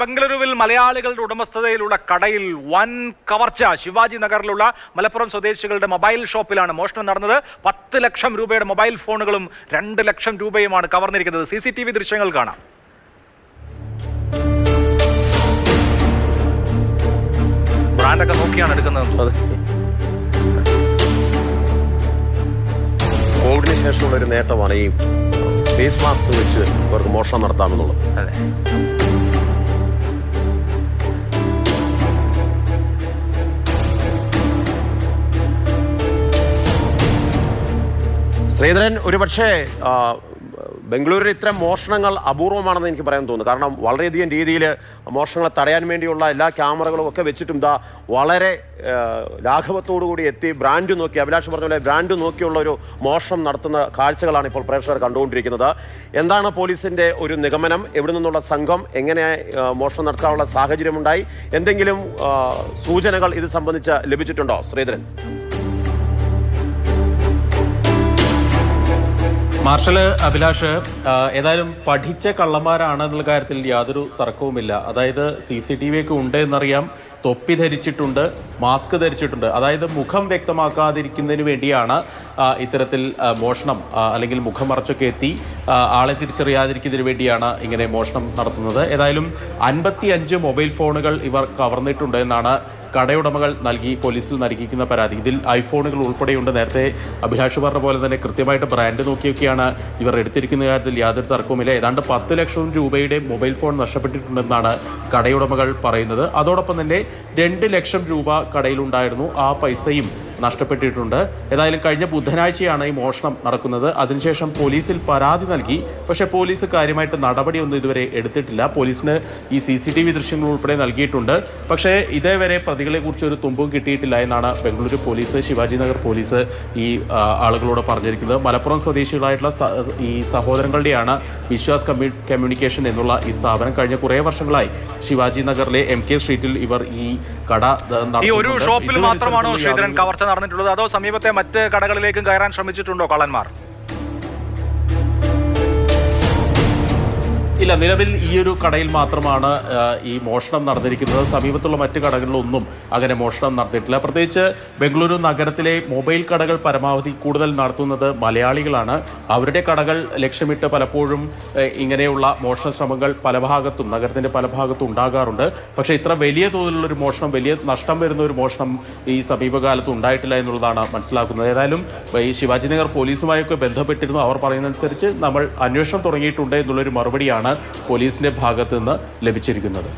ബംഗളൂരുവിൽ മലയാളികളുടെ ഉടമസ്ഥതയിലുള്ള കടയിൽ വൻ കവർച്ച. ശിവാജി നഗറിലുള്ള മലപ്പുറം സ്വദേശികളുടെ മൊബൈൽ ഷോപ്പിലാണ് മോഷണം നടന്നത്. 10 ലക്ഷം രൂപയുടെ മൊബൈൽ ഫോണുകളും 2 ലക്ഷം രൂപയുമാണ് കവർന്നിരിക്കുന്നത്. CCTV ദൃശ്യങ്ങൾ കാണാം. ബ്രാൻഡൊക്കെ നോക്കിയാണ് എടുക്കുന്നത്. കോവിഡിന് ശേഷമുള്ള ഒരു നേട്ടമാണ് ഈ ഫേസ് മാസ്ക് വെച്ച് ഇവർക്ക് മോഷണം നടത്താമെന്നുള്ളത്. അതെ. ശ്രീധരൻ, ഒരുപക്ഷെ ബംഗളൂരിൽ ഇത്തരം മോഷണങ്ങൾ അപൂർവമാണെന്ന് എനിക്ക് പറയാൻ തോന്നുന്നു. കാരണം വളരെയധികം രീതിയിൽ മോഷണങ്ങളെ തടയാൻ വേണ്ടിയുള്ള എല്ലാ ക്യാമറകളും ഒക്കെ വെച്ചിട്ടും വളരെ ലാഘവത്തോടുകൂടി എത്തി ബ്രാൻഡ് നോക്കി, അഭിലാഷ് പറഞ്ഞ പോലെ ബ്രാൻഡ് നോക്കിയുള്ള ഒരു മോഷണം നടത്തുന്ന കാഴ്ചകളാണ് ഇപ്പോൾ പ്രേക്ഷകർ കണ്ടുകൊണ്ടിരിക്കുന്നത്. എന്താണ് പോലീസിന്റെ ഒരു നിഗമനം? എവിടെ നിന്നുള്ള സംഘം എങ്ങനെ മോഷണം നടത്താനുള്ള സാഹചര്യമുണ്ടായി? എന്തെങ്കിലും സൂചനകൾ ഇത് സംബന്ധിച്ച് ലഭിച്ചിട്ടുണ്ടോ ശ്രീധരൻ? മാർഷൽ, അഭിലാഷ്, ഏതായാലും പഠിച്ച കള്ളന്മാരാണ് എന്നുള്ള കാര്യത്തിൽ യാതൊരു തർക്കവുമില്ല. അതായത് CCTV ഒക്കെ ഉണ്ട് എന്നറിയാം. തൊപ്പി ധരിച്ചിട്ടുണ്ട്, മാസ്ക് ധരിച്ചിട്ടുണ്ട്. അതായത് മുഖം വ്യക്തമാക്കാതിരിക്കുന്നതിന് വേണ്ടിയാണ് ഇത്തരത്തിൽ മോഷണം അല്ലെങ്കിൽ മുഖം മറച്ചൊക്കെ എത്തി ആളെ തിരിച്ചറിയാതിരിക്കുന്നതിന് വേണ്ടിയാണ് ഇങ്ങനെ മോഷണം നടത്തുന്നത്. ഏതായാലും 55 മൊബൈൽ ഫോണുകൾ ഇവർ കവർന്നിട്ടുണ്ട് എന്നാണ് കടയുടമകൾ പോലീസിൽ നൽകിയിരിക്കുന്ന പരാതി. ഇതിൽ ഐഫോണുകൾ ഉൾപ്പെടെയുണ്ട്. നേരത്തെ അഭിലാഷ് പറഞ്ഞ പോലെ തന്നെ കൃത്യമായിട്ട് ബ്രാൻഡ് നോക്കിയൊക്കെയാണ് ഇവർ എടുത്തിരിക്കുന്ന കാര്യത്തിൽ യാതൊരു തർക്കവുമില്ല. ഏതാണ്ട് 10 ലക്ഷം രൂപയുടെ മൊബൈൽ ഫോൺ നഷ്ടപ്പെട്ടിട്ടുണ്ടെന്നാണ് കടയുടമകൾ പറയുന്നത്. അതോടൊപ്പം തന്നെ 2 ലക്ഷം രൂപ കടയിലുണ്ടായിരുന്നു. ആ പൈസയും നഷ്ടപ്പെട്ടിട്ടുണ്ട്. ഏതായാലും കഴിഞ്ഞ ബുധനാഴ്ചയാണ് ഈ മോഷണം നടക്കുന്നത്. അതിനുശേഷം പോലീസിൽ പരാതി നൽകി. പക്ഷേ പോലീസ് കാര്യമായിട്ട് നടപടിയൊന്നും ഇതുവരെ എടുത്തിട്ടില്ല. പോലീസിന് ഈ CCTV ദൃശ്യങ്ങൾ ഉൾപ്പെടെ നൽകിയിട്ടുണ്ട്. പക്ഷേ ഇതേവരെ പ്രതികളെ കുറിച്ച് ഒരു തുമ്പും കിട്ടിയിട്ടില്ല എന്നാണ് ബംഗളൂരു പോലീസ്, ശിവാജി നഗർ പോലീസ് ഈ ആളുകളോട് പറഞ്ഞിരിക്കുന്നത്. മലപ്പുറം സ്വദേശികളായിട്ടുള്ള ഈ സഹോദരങ്ങളുടെയാണ് വിശ്വാസ് കമ്മ്യൂണിക്കേഷൻ എന്നുള്ള ഈ സ്ഥാപനം. കഴിഞ്ഞ കുറേ വർഷങ്ങളായി ശിവാജി നഗറിലെ MK സ്ട്രീറ്റിൽ ഇവർ ഈ കട ഈ ഒരു ഷോപ്പിൽ മാത്രമാണോ ശ്രീധരൻ കവർച്ച നടന്നിട്ടുള്ളത്? അതോ സമീപത്തെ മറ്റ് കടകളിലേക്കും കയറാൻ ശ്രമിച്ചിട്ടുണ്ടോ കള്ളന്മാർ? ഇല്ല, നിലവിൽ ഈ ഒരു കടയിൽ മാത്രമാണ് ഈ മോഷണം നടന്നിരിക്കുന്നത്. സമീപത്തുള്ള മറ്റ് കടകളിലൊന്നും അങ്ങനെ മോഷണം നടന്നിട്ടില്ല. പ്രത്യേകിച്ച് ബംഗളൂരു നഗരത്തിലെ മൊബൈൽ കടകൾ പരമാവധി കൂടുതൽ നടത്തുന്നത് മലയാളികളാണ്. അവരുടെ കടകൾ ലക്ഷ്യമിട്ട് പലപ്പോഴും ഇങ്ങനെയുള്ള മോഷണ ശ്രമങ്ങൾ നഗരത്തിന്റെ പല ഭാഗത്തും ഉണ്ടാകാറുണ്ട്. പക്ഷേ ഇത്ര വലിയ തോതിലുള്ളൊരു മോഷണം, വലിയ നഷ്ടം വരുന്ന ഒരു മോഷണം ഈ സമീപകാലത്ത് ഉണ്ടായിട്ടില്ല എന്നുള്ളതാണ് മനസ്സിലാക്കുന്നത്. ഏതായാലും ഈ ശിവാജി നഗർ പോലീസുമായൊക്കെ ബന്ധപ്പെട്ടിരുന്നു. അവർ പറയുന്നതനുസരിച്ച് നമ്മൾ അന്വേഷണം തുടങ്ങിയിട്ടുണ്ട് എന്നുള്ളൊരു മറുപടിയാണ് പോലീസിന്റെ ഭാഗത്ത് നിന്ന് ലഭിച്ചിരിക്കുന്നത്.